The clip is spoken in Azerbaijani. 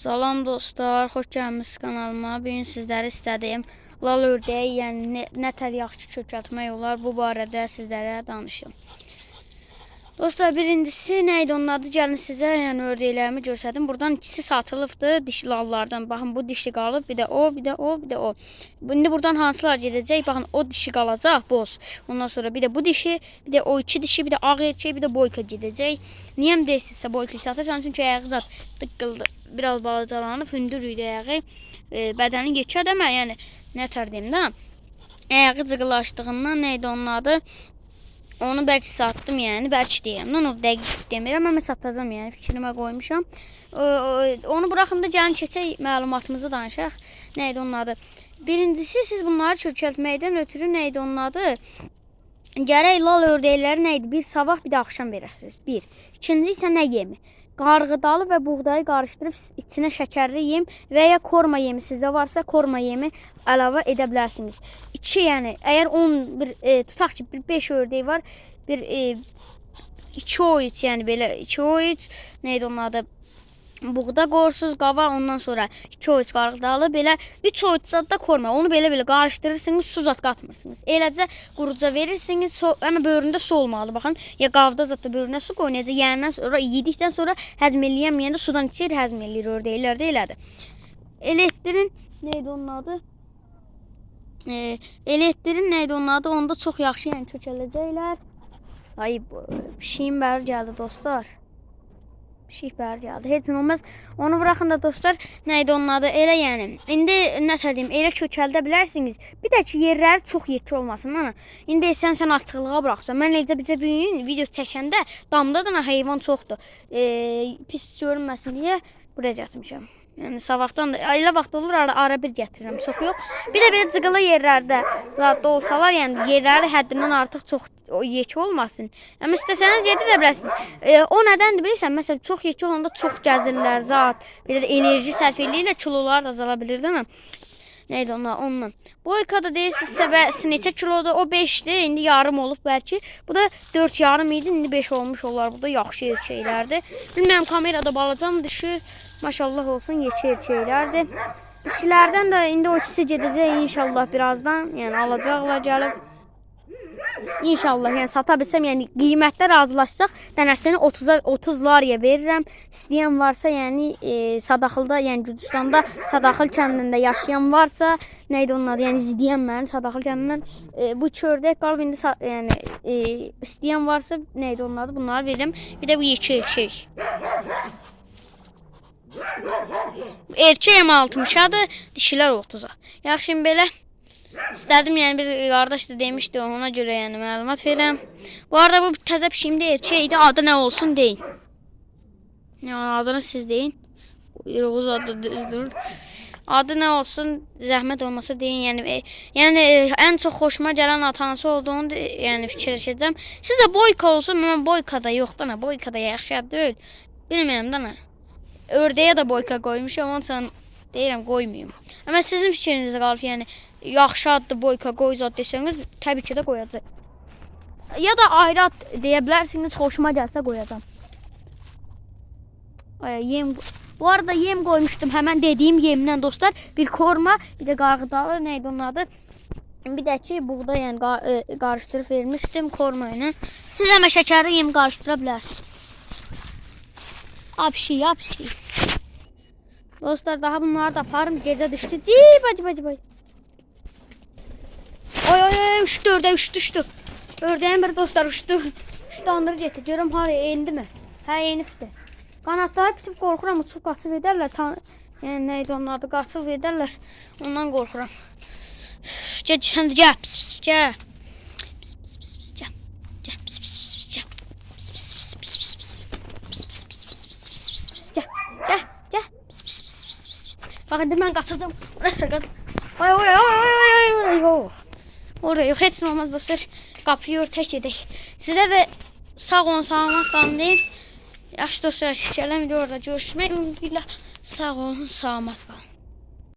Salam dostlar, xoş gəlmisiniz kanalıma. Bugün sizlərə istədiyim lal ördəyi, yəni nə tər yaxşı çökəltmək olar, bu barədə sizlərə danışım. Dostlar, birincisi nə idi onun adı? Gəlin sizə yəni ördəklərimi göstərdim. Buradan ikisi satılıbdı, dişi lallardan. Baxın, bu dişi qalıb, bir də o, bir də o, bir də o. İndi buradan hansılar gedəcək? Baxın, o dişi qalacaq, boz. Ondan sonra bir də bu dişi, bir də o iki dişi, bir də ağ erkək, bir də boyka gedəcək. Niyəm deyilsizsə boyka satırsan? Çünki ayağı zat tıqqıldı. Biraz balacalanıb, hündür idi ayağı. Bədəni geçər demə, yəni nə tər deyim də. Ayağı cıqılaşdığından nə idi onun adı? Onu bəlkə satdım, yəni bəlkə deyirəm. Onu dəqiq demirəm, amma satacağam, yəni fikrimə qoymuşam. Onu buraxın da gəlin keçək məlumatımızı danışaq. Nə idi onun adı? Birincisi siz bunları çökəltməkdən ötürü nə idi onun adı? Gərək lal ördəkləri nə idi? Bir sabah, bir də axşam verəsiniz. Bir. İkinci isə nə yemi? Qarğıdalı və buğdayı qarışdırıb içinə şəkərli yem və ya korma yemi sizdə varsa korma yemi əlavə edə bilərsiniz. 2, yəni əgər 11 tutaq ki, bir 5 ördək var, bir 2 oyuç, yəni belə 2 oyuç, nə idi onun adı? Buğda qoyursunuz qava, ondan sonra 2 oyuç qarğıdalı, belə 3 oyuç da korma. Onu belə qarışdırırsınız, su zat qatmırsınız. Eləcə quruca verirsiniz, amma böyründə su olmalı. Baxın, ya qavda zat da böyrünə su qoyun, yeyəndən sonra, yedikdən sonra həzm eləyəməyəndə sudan içir, həzm eləyir ördəklər də elədir. Elektrin neydi onun adı? Elektrin neydi onun adı? Onda çox yaxşı yəni çökələcəklər. Ay, pişiyim bəri gəldi dostlar. Pişik bəri gəldi. Heç nə olmaz. Onu buraxın da dostlar. Nəydi onun adı? Elə yəni. İndi nə deyim, elə kökəldə bilərsiniz. Bir də ki, yerləri çox yekə olmasın. Ana. İndi sən açıqlığa buraxsan. Mən necə bizə bir gün video çəkəndə damda da heyvan çoxdur. Pis görünməsin deyə buraya gətirmişəm. Yəni sabahdan da elə vaxt olur ara bir gətirirəm, çox yox. Bir də belə cıqılı yerlərdə zətdə olsalar, yəni yerləri həddindən artıq çox yekə olmasın. Amma istəsəniz yedə də bilərsiniz. O nədəndir bilirsən? Məsələn, çox yekə olanda çox gəzirlər zat. Belə də enerji sərf eləyirlər, kilolar da azala bilir də. Neydi ondan? Boyka da deyirsinizsə və neçə kilodur? O 5'dir, indi yarım olub bəlkə. Bu da 4 yarım idi, indi 5 olmuş olar. Bu da yaxşı erkəklərdir. Bilmirəm, kamerada balacam düşür. Maşallah olsun, yekə erkəklərdir. Dişilərdən də indi o ikisi gedəcək inşallah birazdan. Yəni alacaqlar gəlib. İnşallah, yəni sata bilsəm, yəni qiymətdə razılaşsaq, dənəsini 30 lariyə verirəm. İstəyən varsa, yəni Sadaxılda, yəni Gürcüstanda, Sadaxıl kəndində yaşayan varsa, neydi onun adı? Yəni izləyən məni Sadaxıl kəndindən bu iki ördək qalıb indi, yəni istəyən varsa, neydi onun adı? Bunları verirəm. Bir də bu yekə erkək. Erkəyəm 60'adır, dişilər 30'a. Yaxşı, belə İstədim, yəni bir qardaş da demişdi, ona görə yəni məlumat verirəm. Bu arada bu təzə pişiyim də erkəkdir, adı nə olsun deyin. Yəni adını siz deyin. Yoğuz adı düzdür. Adı nə olsun, zəhmət olmasa deyin. Yəni ən çox xoşuma gələn atansı olduğunu yəni fikirləşəcəm. Sizə boyka olsun, amma boyka da yoxdur, boyka da yaxşı deyil. Bilmirəm də nə. Ördəyə də boyka qoymuşam, onun üçün deyirəm qoymayım. Amma sizin fikrinizə qalıb, yəni yaxşı adlı boyka qoy zat desəniz, təbii ki də qoyacaq. Ya da ayrı ad deyə bilərsiniz, xoşuma gəlsə qoyacam. Bu arada yem qoymuşdum, həmən dediyim yemdən dostlar. Bir korma, bir də qarğıdalı, neydi onun adı? Bir də ki, buğda yəni qarışdırıb vermişdim korma ilə. Siz həmə şəkərli yem qarışdıra bilərsiniz. Apşi. Dostlar, daha bunları da aparım, gecə düşdü. Bacı. Oy, uçdu ördək, uçdu. Ördəyin bir dostlar uçdu. Uçdu, andırı getdi. Görüm haraya endi mi? Hə, enibdi. Qanatları bitib qorxuram, uçub qaçıb edərlər. Yəni neydi onun adı, qaçıb edərlər. Ondan qorxuram. Gəl, sən də gəl. Gəl. Bax, indi mən qaçacam. Oy. Orada yox, heç nə olmaz dostlar. Qapıyı örtək edək. Sizə də sağ olun, salamat qalın deyim. Yaxşı dostlar, gələn videoda görüşmək ümidiylə sağ olun, salamat qalın.